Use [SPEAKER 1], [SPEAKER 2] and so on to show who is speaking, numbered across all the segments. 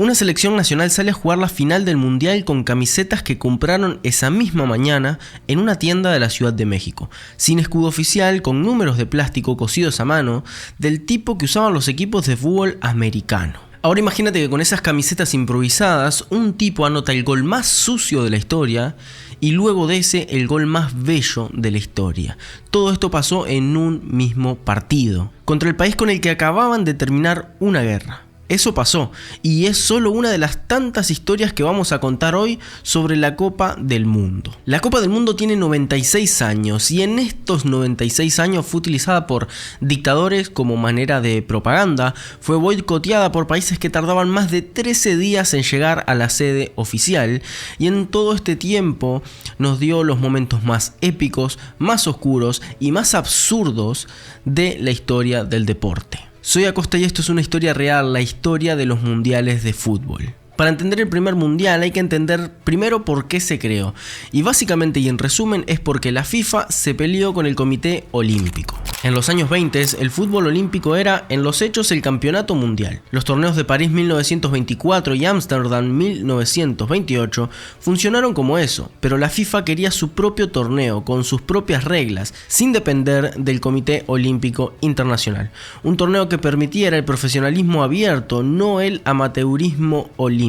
[SPEAKER 1] Una selección nacional sale a jugar la final del Mundial con camisetas que compraron esa misma mañana en una tienda de la Ciudad de México, sin escudo oficial, con números de plástico cosidos a mano, del tipo que usaban los equipos de fútbol americano. Ahora imagínate que con esas camisetas improvisadas, un tipo anota el gol más sucio de la historia y luego de ese el gol más bello de la historia. Todo esto pasó en un mismo partido, contra el país con el que acababan de terminar una guerra. Eso pasó, y es solo una de las tantas historias que vamos a contar hoy sobre la Copa del Mundo. La Copa del Mundo tiene 96 años, y en estos 96 años fue utilizada por dictadores como manera de propaganda, fue boicoteada por países que tardaban más de 13 días en llegar a la sede oficial, y en todo este tiempo nos dio los momentos más épicos, más oscuros y más absurdos de la historia del deporte. Soy Acosta y esto es una historia real, la historia de los mundiales de fútbol. Para entender el primer mundial hay que entender primero por qué se creó. Y básicamente y en resumen es porque la FIFA se peleó con el Comité Olímpico. En los años 20 el fútbol olímpico era en los hechos el campeonato mundial. Los torneos de París 1924 y Ámsterdam 1928 funcionaron como eso, pero la FIFA quería su propio torneo con sus propias reglas, sin depender del Comité Olímpico Internacional. Un torneo que permitiera el profesionalismo abierto, no el amateurismo olímpico.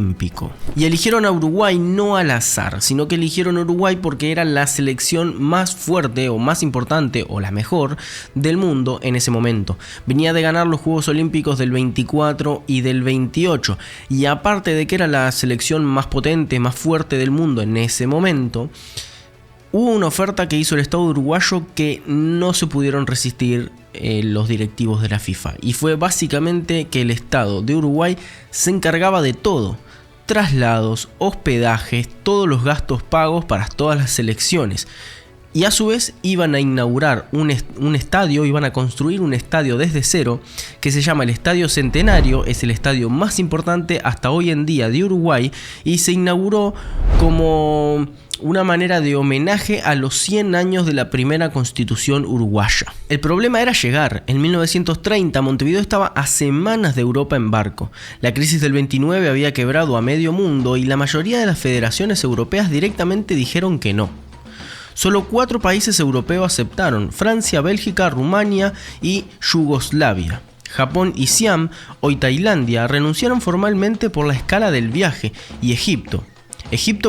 [SPEAKER 1] Y eligieron a Uruguay no al azar, sino que eligieron a Uruguay porque era la selección más fuerte o más importante o la mejor del mundo en ese momento. Venía de ganar los Juegos Olímpicos del 24 y del 28, y aparte de que era la selección más potente, más fuerte del mundo en ese momento, hubo una oferta que hizo el Estado uruguayo que no se pudieron resistir los directivos de la FIFA, y fue básicamente que el Estado de Uruguay se encargaba de todo: traslados, hospedajes, todos los gastos pagos para todas las selecciones. Y a su vez iban a inaugurar un estadio, iban a construir un estadio desde cero que se llama el Estadio Centenario. Es el estadio más importante hasta hoy en día de Uruguay y se inauguró como una manera de homenaje a los 100 años de la primera constitución uruguaya. El problema era llegar. En 1930 Montevideo estaba a semanas de Europa en barco. La crisis del 29 había quebrado a medio mundo y la mayoría de las federaciones europeas directamente dijeron que no. Solo 4 países europeos aceptaron: Francia, Bélgica, Rumania y Yugoslavia. Japón y Siam, hoy Tailandia, renunciaron formalmente por la escala del viaje, y Egipto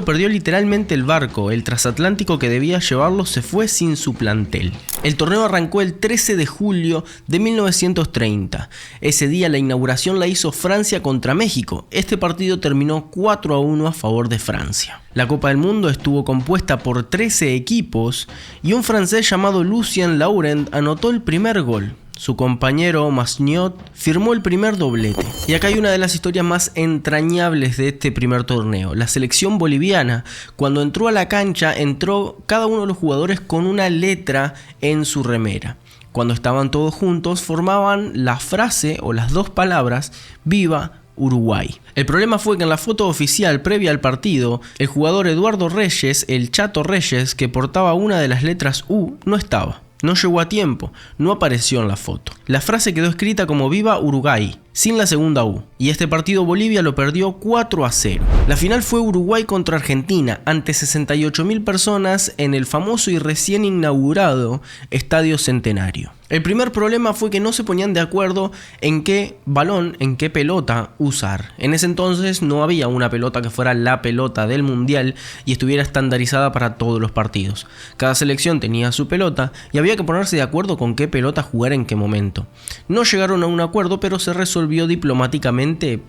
[SPEAKER 1] perdió literalmente el barco. El transatlántico que debía llevarlo se fue sin su plantel. El torneo arrancó el 13 de julio de 1930. Ese día la inauguración la hizo Francia contra México. Este partido terminó 4-1 a favor de Francia. La Copa del Mundo estuvo compuesta por 13 equipos y un francés llamado Lucien Laurent anotó el primer gol. Su compañero Masniot firmó el primer doblete. Y acá hay una de las historias más entrañables de este primer torneo. La selección boliviana, cuando entró a la cancha, entró cada uno de los jugadores con una letra en su remera. Cuando estaban todos juntos, formaban la frase o las dos palabras: "Viva Uruguay". El problema fue que en la foto oficial previa al partido, el jugador Eduardo Reyes, el Chato Reyes, que portaba una de las letras U, no estaba. No llegó a tiempo, no apareció en la foto. La frase quedó escrita como "Viva Uruguay", sin la segunda U, y este partido Bolivia lo perdió 4-0. La final fue Uruguay contra Argentina, ante 68.000 personas en el famoso y recién inaugurado Estadio Centenario. El primer problema fue que no se ponían de acuerdo en qué balón, en qué pelota usar. En ese entonces no había una pelota que fuera la pelota del mundial y estuviera estandarizada para todos los partidos. Cada selección tenía su pelota y había que ponerse de acuerdo con qué pelota jugar en qué momento. No llegaron a un acuerdo, pero se resolvió diplomáticamente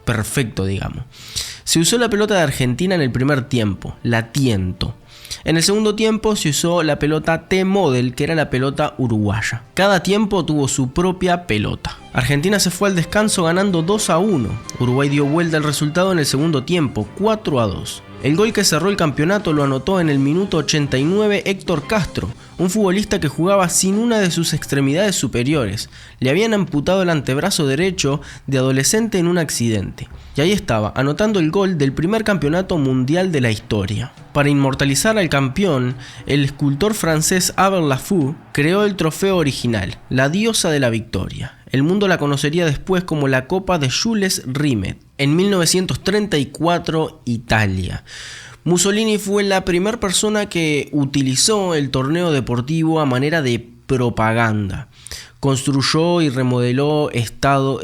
[SPEAKER 1] perfecto, digamos. Se usó la pelota de Argentina en el primer tiempo, la Tiento. En el segundo tiempo se usó la pelota T-Model, que era la pelota uruguaya. Cada tiempo tuvo su propia pelota. Argentina se fue al descanso ganando 2-1. Uruguay dio vuelta al resultado en el segundo tiempo, 4-2. El gol que cerró el campeonato lo anotó en el minuto 89 Héctor Castro, un futbolista que jugaba sin una de sus extremidades superiores. Le habían amputado el antebrazo derecho de adolescente en un accidente. Y ahí estaba, anotando el gol del primer campeonato mundial de la historia. Para inmortalizar al campeón, el escultor francés Abel Lafou creó el trofeo original, la diosa de la victoria. El mundo la conocería después como la Copa de Jules Rimet. En 1934, Italia. Mussolini fue la primera persona que utilizó el torneo deportivo a manera de propaganda. Construyó y remodeló estadios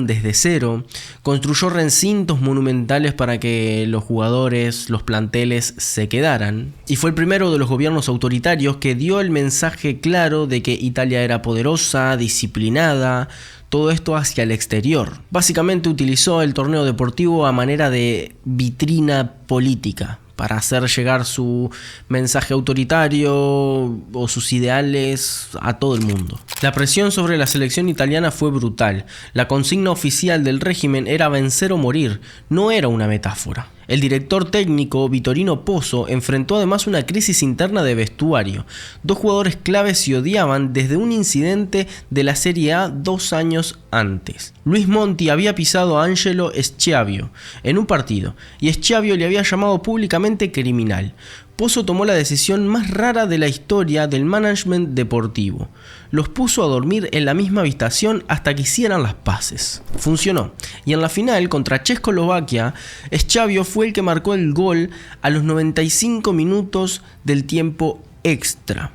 [SPEAKER 1] desde cero, construyó recintos monumentales para que los jugadores, los planteles se quedaran, y fue el primero de los gobiernos autoritarios que dio el mensaje claro de que Italia era poderosa, disciplinada, todo esto hacia el exterior. Básicamente utilizó el torneo deportivo a manera de vitrina política, para hacer llegar su mensaje autoritario o sus ideales a todo el mundo. La presión sobre la selección italiana fue brutal. La consigna oficial del régimen era vencer o morir, no era una metáfora. El director técnico Vittorino Pozzo enfrentó además una crisis interna de vestuario. Dos jugadores claves se odiaban desde un incidente de la Serie A 2 años antes. Luis Monti había pisado a Angelo Schiavio en un partido y Schiavio le había llamado públicamente criminal. Pozzo tomó la decisión más rara de la historia del management deportivo. Los puso a dormir en la misma habitación hasta que hicieran las paces. Funcionó, y en la final contra Checoslovaquia, Schiavio fue el que marcó el gol a los 95 minutos del tiempo extra.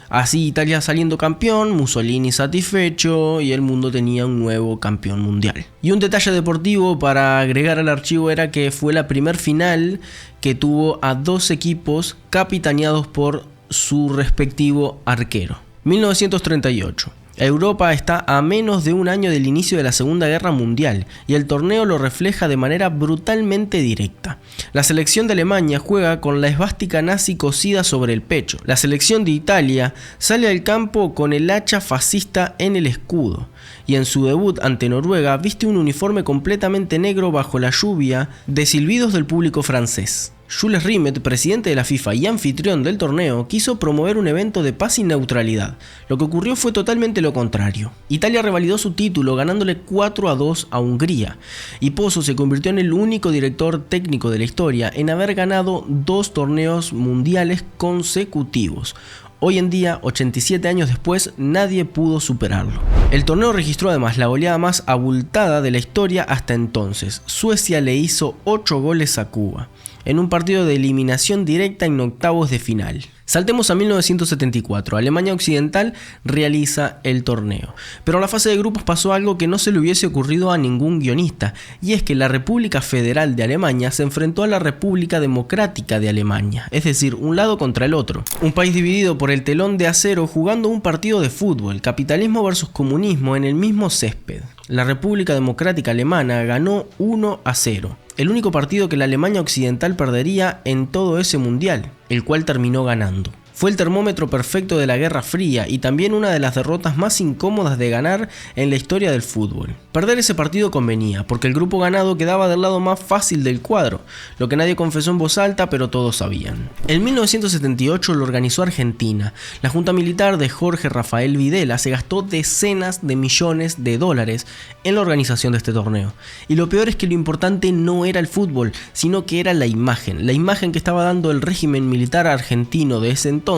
[SPEAKER 1] Así Italia saliendo campeón, Mussolini satisfecho y el mundo tenía un nuevo campeón mundial. Y un detalle deportivo para agregar al archivo era que fue la primer final que tuvo a dos equipos capitaneados por su respectivo arquero. 1938. Europa está a menos de un año del inicio de la Segunda Guerra Mundial y el torneo lo refleja de manera brutalmente directa. La selección de Alemania juega con la esvástica nazi cosida sobre el pecho. La selección de Italia sale al campo con el hacha fascista en el escudo y en su debut ante Noruega viste un uniforme completamente negro bajo la lluvia de silbidos del público francés. Jules Rimet, presidente de la FIFA y anfitrión del torneo, quiso promover un evento de paz y neutralidad. Lo que ocurrió fue totalmente lo contrario. Italia revalidó su título ganándole 4-2 a Hungría, y Pozzo se convirtió en el único director técnico de la historia en haber ganado 2 torneos mundiales consecutivos. Hoy en día, 87 años después, nadie pudo superarlo. El torneo registró además la goleada más abultada de la historia hasta entonces. Suecia le hizo 8 goles a Cuba, en un partido de eliminación directa en octavos de final. Saltemos a 1974, Alemania Occidental realiza el torneo. Pero en la fase de grupos pasó algo que no se le hubiese ocurrido a ningún guionista, y es que la República Federal de Alemania se enfrentó a la República Democrática de Alemania, es decir, un lado contra el otro. Un país dividido por el telón de acero jugando un partido de fútbol, capitalismo versus comunismo en el mismo césped. La República Democrática Alemana ganó 1-0. El único partido que la Alemania Occidental perdería en todo ese mundial, el cual terminó ganando. Fue el termómetro perfecto de la Guerra Fría y también una de las derrotas más incómodas de ganar en la historia del fútbol. Perder ese partido convenía, porque el grupo ganado quedaba del lado más fácil del cuadro, lo que nadie confesó en voz alta, pero todos sabían. En 1978 lo organizó Argentina. La Junta Militar de Jorge Rafael Videla se gastó decenas de millones de dólares en la organización de este torneo. Y lo peor es que lo importante no era el fútbol, sino que era la imagen que estaba dando el régimen militar argentino de ese entonces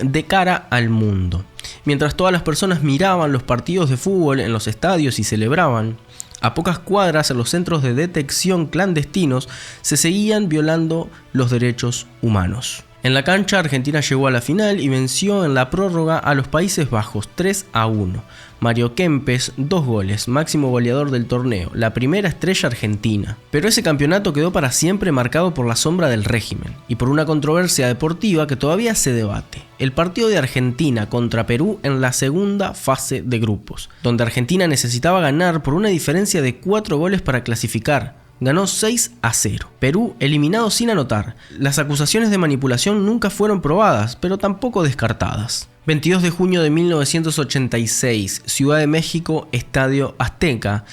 [SPEAKER 1] de cara al mundo. Mientras todas las personas miraban los partidos de fútbol en los estadios y celebraban, a pocas cuadras en los centros de detección clandestinos se seguían violando los derechos humanos. En la cancha, Argentina llegó a la final y venció en la prórroga a los Países Bajos 3-1. Mario Kempes, 2 goles, máximo goleador del torneo, la primera estrella argentina. Pero ese campeonato quedó para siempre marcado por la sombra del régimen y por una controversia deportiva que todavía se debate. El partido de Argentina contra Perú en la segunda fase de grupos, donde Argentina necesitaba ganar por una diferencia de 4 goles para clasificar. Ganó 6-0. Perú eliminado sin anotar. Las acusaciones de manipulación nunca fueron probadas, pero tampoco descartadas. 22 de junio de 1986, Ciudad de México, Estadio Azteca,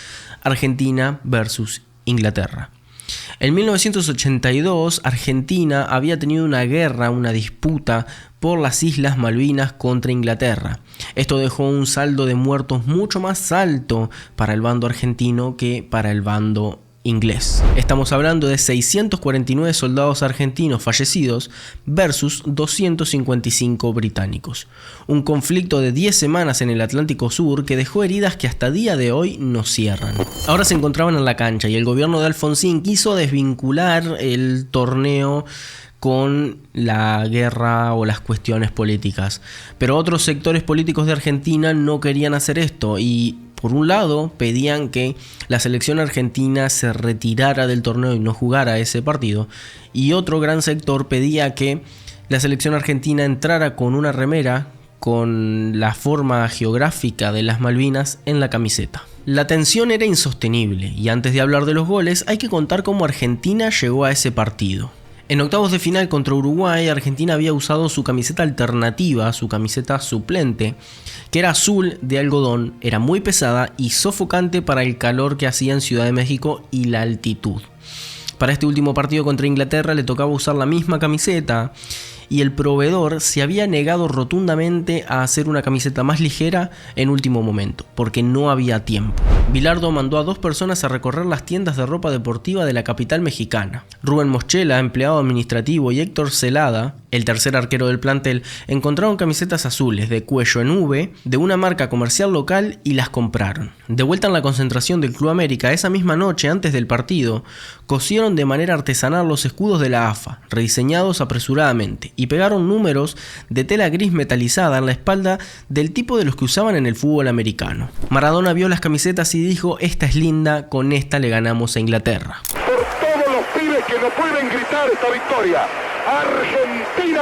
[SPEAKER 1] Argentina versus Inglaterra. En 1982, Argentina había tenido una guerra, una disputa por las Islas Malvinas contra Inglaterra. Esto dejó un saldo de muertos mucho más alto para el bando argentino que para el bando inglés. Estamos hablando de 649 soldados argentinos fallecidos versus 255 británicos. Un conflicto de 10 semanas en el Atlántico Sur que dejó heridas que hasta día de hoy no cierran. Ahora se encontraban en la cancha y el gobierno de Alfonsín quiso desvincular el torneo con la guerra o las cuestiones políticas. Pero otros sectores políticos de Argentina no querían hacer esto y, por un lado, pedían que la selección argentina se retirara del torneo y no jugara ese partido. Y otro gran sector pedía que la selección argentina entrara con una remera con la forma geográfica de las Malvinas en la camiseta. La tensión era insostenible y antes de hablar de los goles hay que contar cómo Argentina llegó a ese partido. En octavos de final contra Uruguay, Argentina había usado su camiseta alternativa, su camiseta suplente, que era azul de algodón, era muy pesada y sofocante para el calor que hacía en Ciudad de México y la altitud. Para este último partido contra Inglaterra le tocaba usar la misma camiseta y el proveedor se había negado rotundamente a hacer una camiseta más ligera en último momento, porque no había tiempo. Bilardo mandó a 2 personas a recorrer las tiendas de ropa deportiva de la capital mexicana. Rubén Moschela, empleado administrativo, y Héctor Celada, el tercer arquero del plantel, encontraron camisetas azules de cuello en V de una marca comercial local y las compraron. De vuelta en la concentración del Club América, esa misma noche antes del partido, cosieron de manera artesanal los escudos de la AFA, rediseñados apresuradamente, y pegaron números de tela gris metalizada en la espalda del tipo de los que usaban en el fútbol americano. Maradona vio las camisetas y dijo: esta es linda, con esta le ganamos a Inglaterra.
[SPEAKER 2] Por todos los pibes que no pueden gritar esta victoria. Argentina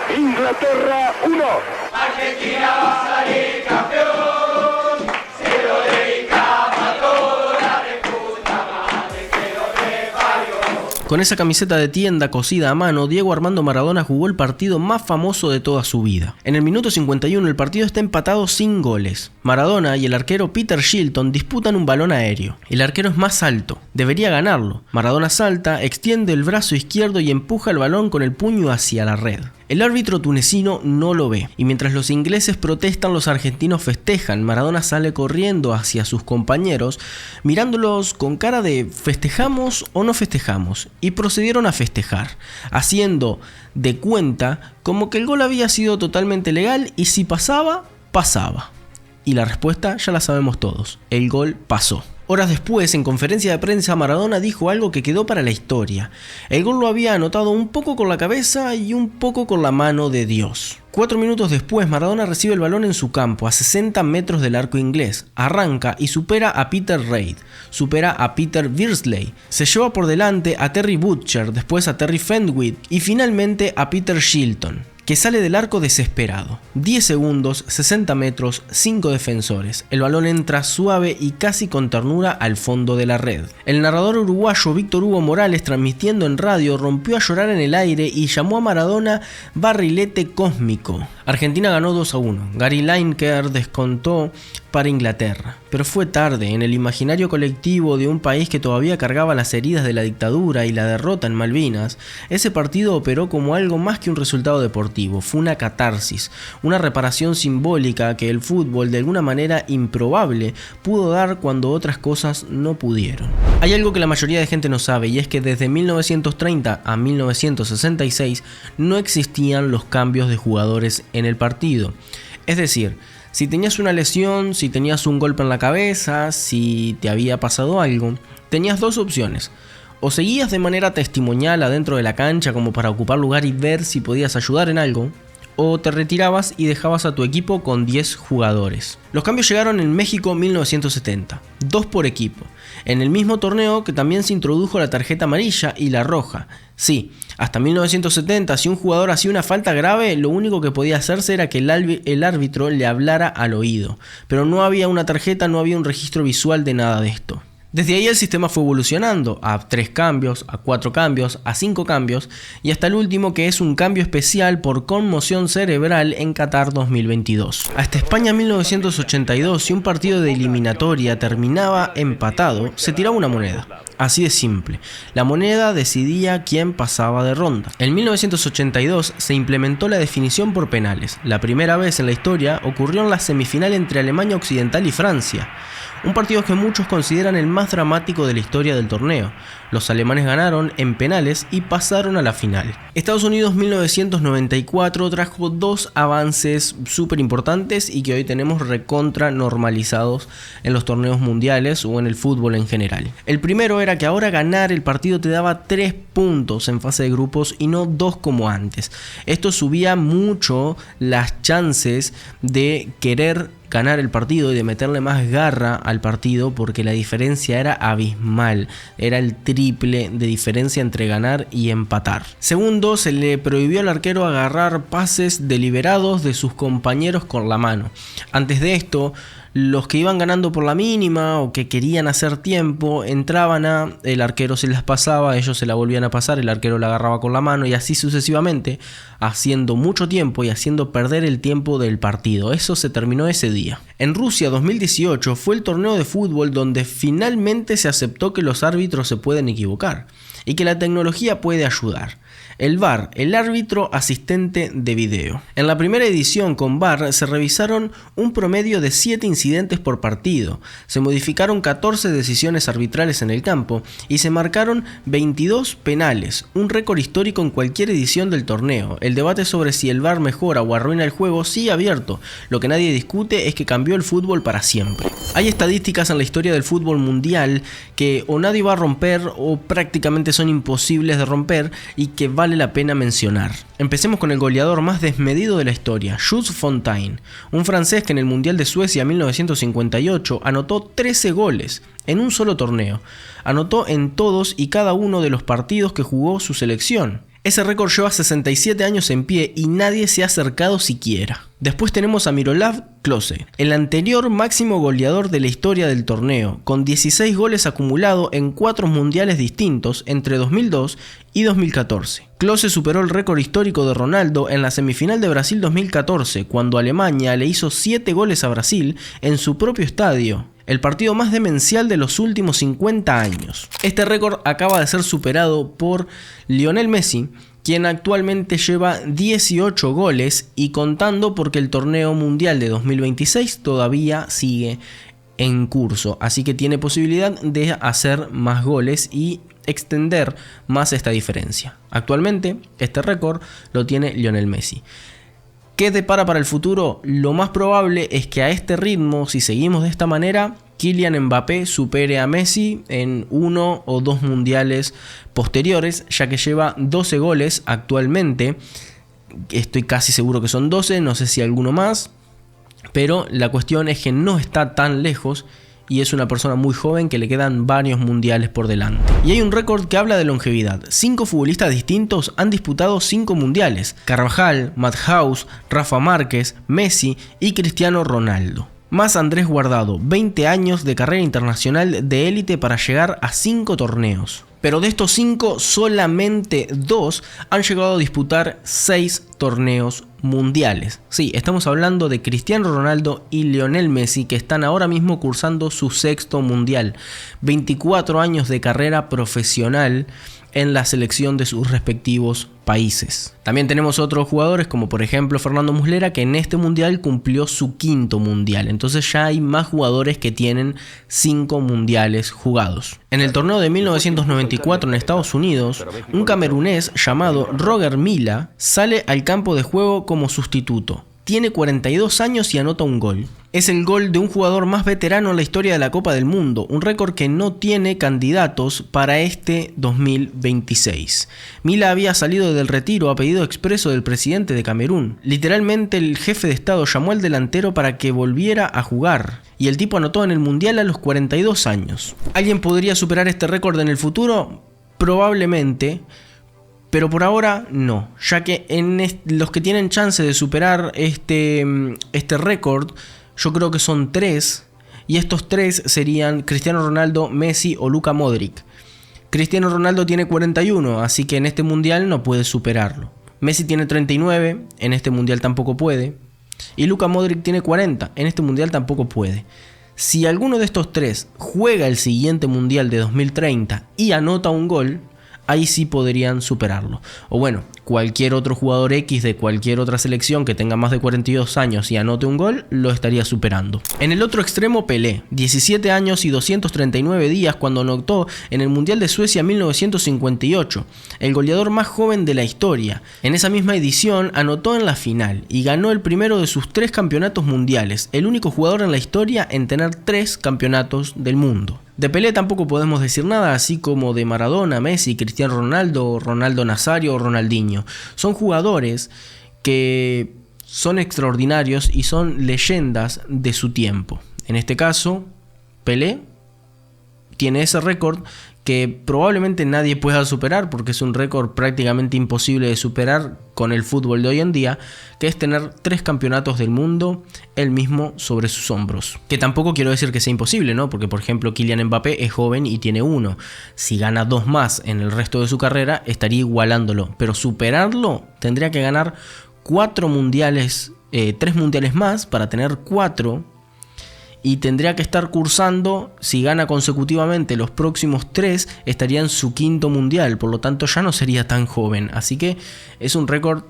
[SPEAKER 2] 2, Inglaterra 1.
[SPEAKER 3] Argentina va a salir campeón, se lo dedicamos a toda la reputa madre que lo preparió.
[SPEAKER 1] Con esa camiseta de tienda cosida a mano, Diego Armando Maradona jugó el partido más famoso de toda su vida. En el minuto 51 el partido está empatado sin goles. Maradona y el arquero Peter Shilton disputan un balón aéreo. El arquero es más alto, debería ganarlo. Maradona salta, extiende el brazo izquierdo y empuja el balón con el puño hacia la red. El árbitro tunecino no lo ve, y mientras los ingleses protestan, los argentinos festejan. Maradona sale corriendo hacia sus compañeros, mirándolos con cara de ¿festejamos o no festejamos? Y procedieron a festejar, haciendo de cuenta como que el gol había sido totalmente legal y si pasaba, pasaba. Y la respuesta ya la sabemos todos, el gol pasó. Horas después, en conferencia de prensa, Maradona dijo algo que quedó para la historia. El gol lo había anotado un poco con la cabeza y un poco con la mano de Dios. 4 minutos después, Maradona recibe el balón en su campo, a 60 metros del arco inglés. Arranca y supera a Peter Reid, supera a Peter Beardsley. Se lleva por delante a Terry Butcher, después a Terry Fenwick y finalmente a Peter Shilton, que sale del arco desesperado. 10 segundos, 60 metros, 5 defensores. El balón entra suave y casi con ternura al fondo de la red. El narrador uruguayo Víctor Hugo Morales, transmitiendo en radio, rompió a llorar en el aire y llamó a Maradona barrilete cósmico. Argentina ganó 2-1. Gary Lineker descontó para Inglaterra, pero fue tarde. En el imaginario colectivo de un país que todavía cargaba las heridas de la dictadura y la derrota en Malvinas, ese partido operó como algo más que un resultado deportivo. Fue una catarsis, una reparación simbólica que el fútbol, de alguna manera improbable, pudo dar cuando otras cosas no pudieron. Hay algo que la mayoría de gente no sabe, y es que desde 1930 a 1966 no existían los cambios de jugadores en el partido. Es decir, si tenías una lesión, si tenías un golpe en la cabeza, si te había pasado algo, tenías 2 opciones. O seguías de manera testimonial adentro de la cancha como para ocupar lugar y ver si podías ayudar en algo, o te retirabas y dejabas a tu equipo con 10 jugadores. Los cambios llegaron en México 1970, 2 por equipo, en el mismo torneo que también se introdujo la tarjeta amarilla y la roja. Sí, hasta 1970, si un jugador hacía una falta grave, lo único que podía hacerse era que el árbitro le hablara al oído, pero no había una tarjeta, no había un registro visual de nada de esto. Desde ahí el sistema fue evolucionando a 3 cambios, a 4 cambios, a 5 cambios y hasta el último, que es un cambio especial por conmoción cerebral en Qatar 2022. Hasta España 1982, si un partido de eliminatoria terminaba empatado, se tiraba una moneda. Así de simple. La moneda decidía quién pasaba de ronda. En 1982 se implementó la definición por penales. La primera vez en la historia ocurrió en la semifinal entre Alemania Occidental y Francia. un partido que muchos consideran el más dramático de la historia del torneo. Los alemanes ganaron en penales y pasaron a la final. Estados Unidos 1994 trajo dos avances súper importantes y que hoy tenemos recontra normalizados en los torneos mundiales o en el fútbol en general. El primero era que ahora ganar el partido te daba 3 puntos en fase de grupos y no 2 como antes. Esto subía mucho las chances de querer ganar el partido y de meterle más garra al partido, porque la diferencia era abismal, era el triple de diferencia entre ganar y empatar. Segundo, se le prohibió al arquero agarrar pases deliberados de sus compañeros con la mano. Antes de esto, los que iban ganando por la mínima o que querían hacer tiempo entraban el arquero se las pasaba, ellos se la volvían a pasar, el arquero la agarraba con la mano y así sucesivamente, haciendo mucho tiempo y haciendo perder el tiempo del partido. Eso se terminó ese día. En Rusia 2018 fue el torneo de fútbol donde finalmente se aceptó que los árbitros se pueden equivocar y que la tecnología puede ayudar. El VAR, el árbitro asistente de video. En la primera edición con VAR se revisaron un promedio de 7 incidentes por partido, se modificaron 14 decisiones arbitrales en el campo y se marcaron 22 penales, un récord histórico en cualquier edición del torneo. El debate sobre si el VAR mejora o arruina el juego sigue abierto, lo que nadie discute es que cambió el fútbol para siempre. Hay estadísticas en la historia del fútbol mundial que o nadie va a romper o prácticamente son imposibles de romper y que vale la pena mencionar. Empecemos con el goleador más desmedido de la historia, Jules Fontaine, un francés que en el Mundial de Suecia 1958 anotó 13 goles en un solo torneo. Anotó en todos y cada uno de los partidos que jugó su selección. Ese récord lleva 67 años en pie y nadie se ha acercado siquiera. Después tenemos a Miroslav Klose, el anterior máximo goleador de la historia del torneo, con 16 goles acumulados en 4 mundiales distintos entre 2002 y 2014. Klose superó el récord histórico de Ronaldo en la semifinal de Brasil 2014, cuando Alemania le hizo 7 goles a Brasil en su propio estadio. El partido más demencial de los últimos 50 años. Este récord acaba de ser superado por Lionel Messi, quien actualmente lleva 18 goles y contando porque el torneo mundial de 2026 todavía sigue en curso, así que tiene posibilidad de hacer más goles y extender más esta diferencia. Actualmente este récord lo tiene Lionel Messi. ¿Qué depara para el futuro? Lo más probable es que a este ritmo, si seguimos de esta manera, Kylian Mbappé supere a Messi en 1 o 2 mundiales posteriores, ya que lleva 12 goles actualmente. Estoy casi seguro que son 12, no sé si alguno más, pero la cuestión es que no está tan lejos y es una persona muy joven que le quedan varios mundiales por delante. Y hay un récord que habla de longevidad. 5 futbolistas distintos han disputado 5 mundiales: Carvajal, Madhouse, Rafa Márquez, Messi y Cristiano Ronaldo. Más Andrés Guardado, 20 años de carrera internacional de élite para llegar a 5 torneos. Pero de estos 5, solamente 2 han llegado a disputar 6 torneos mundiales. Sí, estamos hablando de Cristiano Ronaldo y Lionel Messi, que están ahora mismo cursando su 6º mundial. 24 años de carrera profesional en la selección de sus respectivos países. También tenemos otros jugadores como por ejemplo Fernando Muslera, que en este mundial cumplió su 5º mundial. Entonces ya hay más jugadores que tienen 5 mundiales jugados. En el torneo de 1994 en Estados Unidos, un camerunés llamado Roger Milla sale al campo de juego como sustituto. Tiene 42 años y anota un gol. Es el gol de un jugador más veterano en la historia de la Copa del Mundo, un récord que no tiene candidatos para este 2026. Milla había salido del retiro a pedido expreso del presidente de Camerún. Literalmente el jefe de estado llamó al delantero para que volviera a jugar, y el tipo anotó en el mundial a los 42 años. ¿Alguien podría superar este récord en el futuro? Probablemente. Pero por ahora no, ya que los que tienen chance de superar este récord, yo creo que son 3, y estos 3 serían Cristiano Ronaldo, Messi o Luka Modric. Cristiano Ronaldo tiene 41, así que en este mundial no puede superarlo. Messi tiene 39, en este mundial tampoco puede. Y Luka Modric tiene 40, en este mundial tampoco puede. Si alguno de estos 3 juega el siguiente mundial de 2030 y anota un gol, ahí sí podrían superarlo. O bueno, cualquier otro jugador X de cualquier otra selección que tenga más de 42 años y anote un gol, lo estaría superando. En el otro extremo, Pelé, 17 años y 239 días cuando anotó en el Mundial de Suecia 1958, el goleador más joven de la historia. En esa misma edición anotó en la final y ganó el primero de sus 3 campeonatos mundiales, el único jugador en la historia en tener 3 campeonatos del mundo. De Pelé tampoco podemos decir nada, así como de Maradona, Messi, Cristiano Ronaldo, Ronaldo Nazario o Ronaldinho. Son jugadores que son extraordinarios y son leyendas de su tiempo. En este caso, Pelé tiene ese récord que probablemente nadie pueda superar, porque es un récord prácticamente imposible de superar con el fútbol de hoy en día, que es tener 3 campeonatos del mundo él mismo sobre sus hombros. Que tampoco quiero decir que sea imposible, ¿no? Porque por ejemplo Kylian Mbappé es joven y tiene 1. Si gana 2 más en el resto de su carrera, estaría igualándolo. Pero superarlo tendría que ganar 4 mundiales, 3 mundiales más para tener 4. Y tendría que estar cursando, si gana consecutivamente los próximos 3, estaría en su 5.º mundial, por lo tanto ya no sería tan joven. Así que es un récord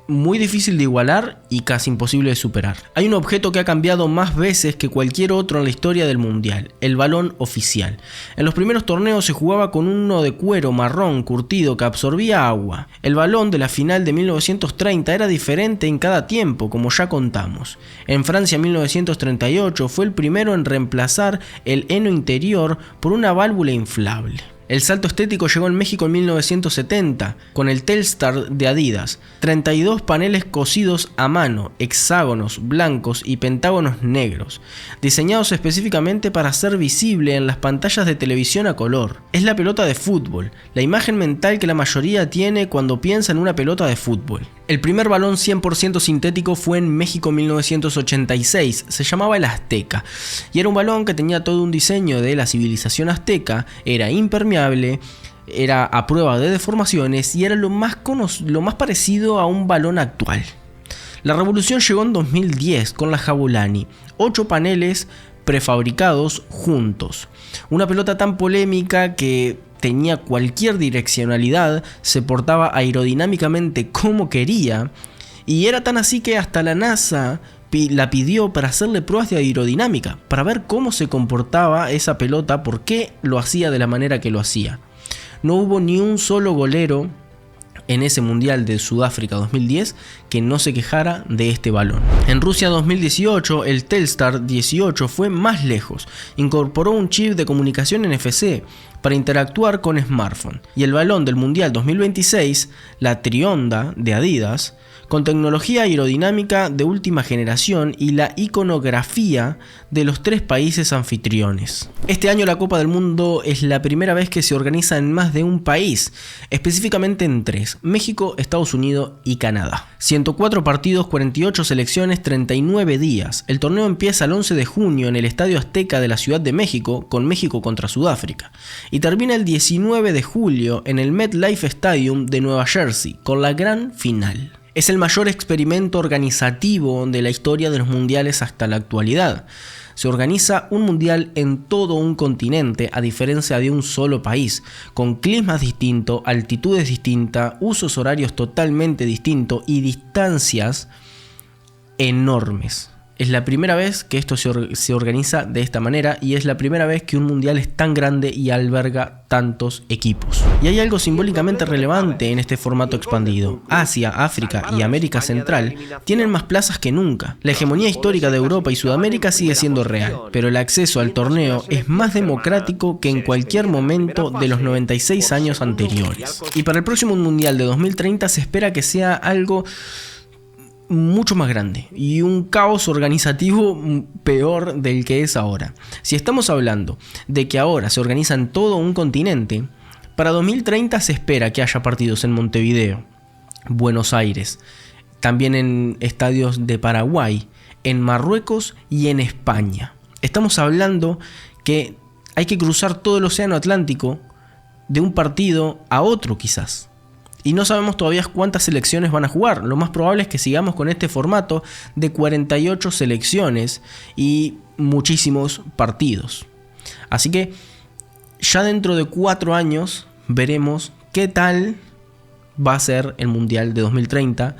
[SPEAKER 1] muy difícil de igualar y casi imposible de superar. Hay un objeto que ha cambiado más veces que cualquier otro en la historia del mundial, el balón oficial. En los primeros torneos se jugaba con uno de cuero marrón curtido que absorbía agua. El balón de la final de 1930 era diferente en cada tiempo, como ya contamos. En Francia 1938 fue el primero en reemplazar el heno interior por una válvula inflable. El salto estético llegó en México en 1970 con el Telstar de Adidas. 32 paneles cosidos a mano, hexágonos blancos y pentágonos negros, diseñados específicamente para ser visible en las pantallas de televisión a color. Es la pelota de fútbol, la imagen mental que la mayoría tiene cuando piensa en una pelota de fútbol. El primer balón 100% sintético fue en México en 1986, se llamaba el Azteca, y era un balón que tenía todo un diseño de la civilización azteca, era impermeable, era a prueba de deformaciones y era lo más parecido a un balón actual. La revolución llegó en 2010 con la Jabulani, 8 paneles prefabricados juntos. Una pelota tan polémica que tenía cualquier direccionalidad, se portaba aerodinámicamente como quería, y era tan así que hasta la NASA la pidió para hacerle pruebas de aerodinámica, para ver cómo se comportaba esa pelota, por qué lo hacía de la manera que lo hacía. No hubo ni un solo golero en ese Mundial de Sudáfrica 2010 que no se quejara de este balón. En Rusia 2018 el Telstar 18 fue más lejos, incorporó un chip de comunicación NFC para interactuar con smartphone, y el balón del Mundial 2026, la Trionda de Adidas, con tecnología aerodinámica de última generación y la iconografía de los 3 países anfitriones. Este año la Copa del Mundo es la primera vez que se organiza en más de un país, específicamente en 3, México, Estados Unidos y Canadá. 104 partidos, 48 selecciones, 39 días. El torneo empieza el 11 de junio en el Estadio Azteca de la Ciudad de México, con México contra Sudáfrica, y termina el 19 de julio en el MetLife Stadium de Nueva Jersey, con la gran final. Es el mayor experimento organizativo de la historia de los mundiales hasta la actualidad. Se organiza un mundial en todo un continente, a diferencia de un solo país, con climas distintos, altitudes distintas, usos horarios totalmente distintos y distancias enormes. Es la primera vez que esto se organiza de esta manera, y es la primera vez que un mundial es tan grande y alberga tantos equipos. Y hay algo simbólicamente relevante en este formato expandido. Asia, África y América Central tienen más plazas que nunca. La hegemonía histórica de Europa y Sudamérica sigue siendo real, pero el acceso al torneo es más democrático que en cualquier momento de los 96 años anteriores. Y para el próximo mundial de 2030 se espera que sea algo mucho más grande y un caos organizativo peor del que es ahora. Si estamos hablando de que ahora se organiza en todo un continente, para 2030 se espera que haya partidos en Montevideo, Buenos Aires, también en estadios de Paraguay, en Marruecos y en España. Estamos hablando que hay que cruzar todo el océano Atlántico de un partido a otro quizás. Y no sabemos todavía cuántas selecciones van a jugar. Lo más probable es que sigamos con este formato de 48 selecciones y muchísimos partidos. Así que ya dentro de 4 años veremos qué tal va a ser el Mundial de 2030,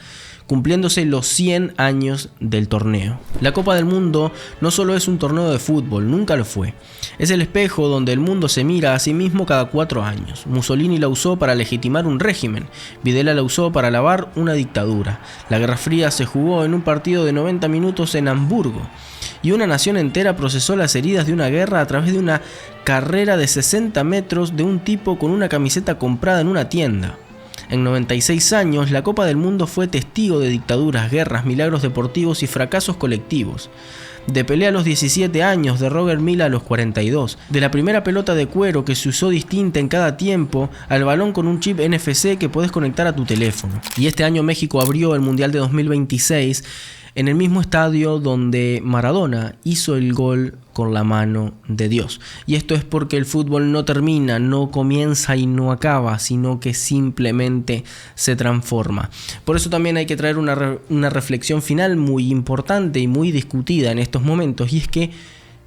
[SPEAKER 1] cumpliéndose los 100 años del torneo. La Copa del Mundo no solo es un torneo de fútbol, nunca lo fue. Es el espejo donde el mundo se mira a sí mismo cada 4 años. Mussolini la usó para legitimar un régimen, Videla la usó para alabar una dictadura. La Guerra Fría se jugó en un partido de 90 minutos en Hamburgo, y una nación entera procesó las heridas de una guerra a través de una carrera de 60 metros de un tipo con una camiseta comprada en una tienda. En 96 años, la Copa del Mundo fue testigo de dictaduras, guerras, milagros deportivos y fracasos colectivos. De Pelé a los 17 años, de Roger Milla a los 42, de la primera pelota de cuero que se usó distinta en cada tiempo, al balón con un chip NFC que podés conectar a tu teléfono. Y este año México abrió el Mundial de 2026 en el mismo estadio donde Maradona hizo el gol con la mano de Dios. Y esto es porque el fútbol no termina, no comienza y no acaba, sino que simplemente se transforma. Por eso también hay que traer una reflexión final muy importante y muy discutida en estos momentos, y es que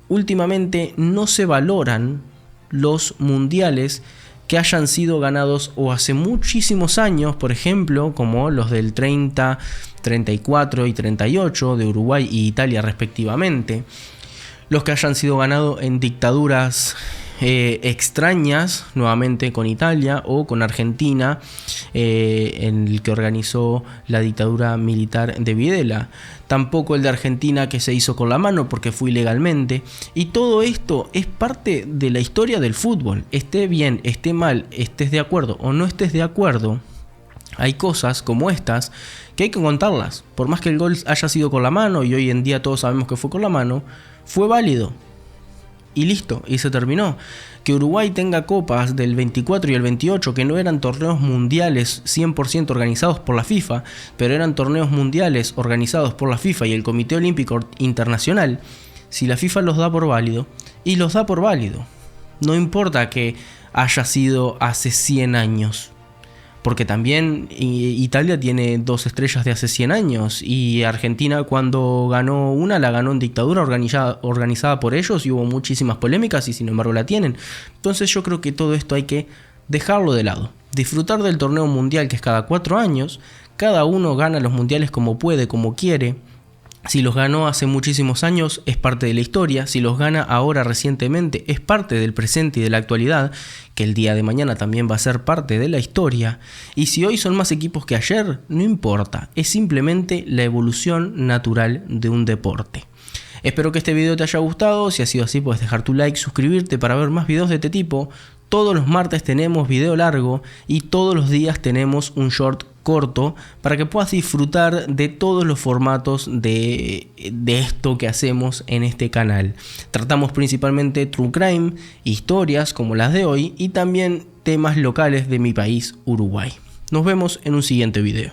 [SPEAKER 1] últimamente no se valoran los mundiales que hayan sido ganados o hace muchísimos años, por ejemplo, como los del 30, 34 y 38 de Uruguay y Italia respectivamente, los que hayan sido ganados en dictaduras extrañas, nuevamente con Italia o con Argentina, en el que organizó la dictadura militar de Videla. Tampoco el de Argentina, que se hizo con la mano porque fue ilegalmente. Y todo esto es parte de la historia del fútbol. Esté bien, esté mal, estés de acuerdo o no estés de acuerdo, hay cosas como estas que hay que contarlas. Por más que el gol haya sido con la mano, y hoy en día todos sabemos que fue con la mano, fue válido. Y listo, y se terminó. Que Uruguay tenga copas del 24 y el 28, que no eran torneos mundiales 100% organizados por la FIFA, pero eran torneos mundiales organizados por la FIFA y el Comité Olímpico Internacional, si la FIFA los da por válido, y los da por válido. No importa que haya sido hace 100 años. Porque también Italia tiene 2 estrellas de hace 100 años y Argentina, cuando ganó una, la ganó en dictadura organizada por ellos y hubo muchísimas polémicas y sin embargo la tienen. Entonces yo creo que todo esto hay que dejarlo de lado. Disfrutar del torneo mundial, que es cada 4 años. Cada uno gana los mundiales como puede, como quiere. Si los ganó hace muchísimos años, es parte de la historia. Si los gana ahora recientemente, es parte del presente y de la actualidad, que el día de mañana también va a ser parte de la historia. Y si hoy son más equipos que ayer, no importa. Es simplemente la evolución natural de un deporte. Espero que este video te haya gustado. Si ha sido así, puedes dejar tu like, suscribirte para ver más videos de este tipo. Todos los martes tenemos video largo y todos los días tenemos un short corto para que puedas disfrutar de todos los formatos de esto que hacemos en este canal. Tratamos principalmente true crime, historias como las de hoy y también temas locales de mi país, Uruguay. Nos vemos en un siguiente video.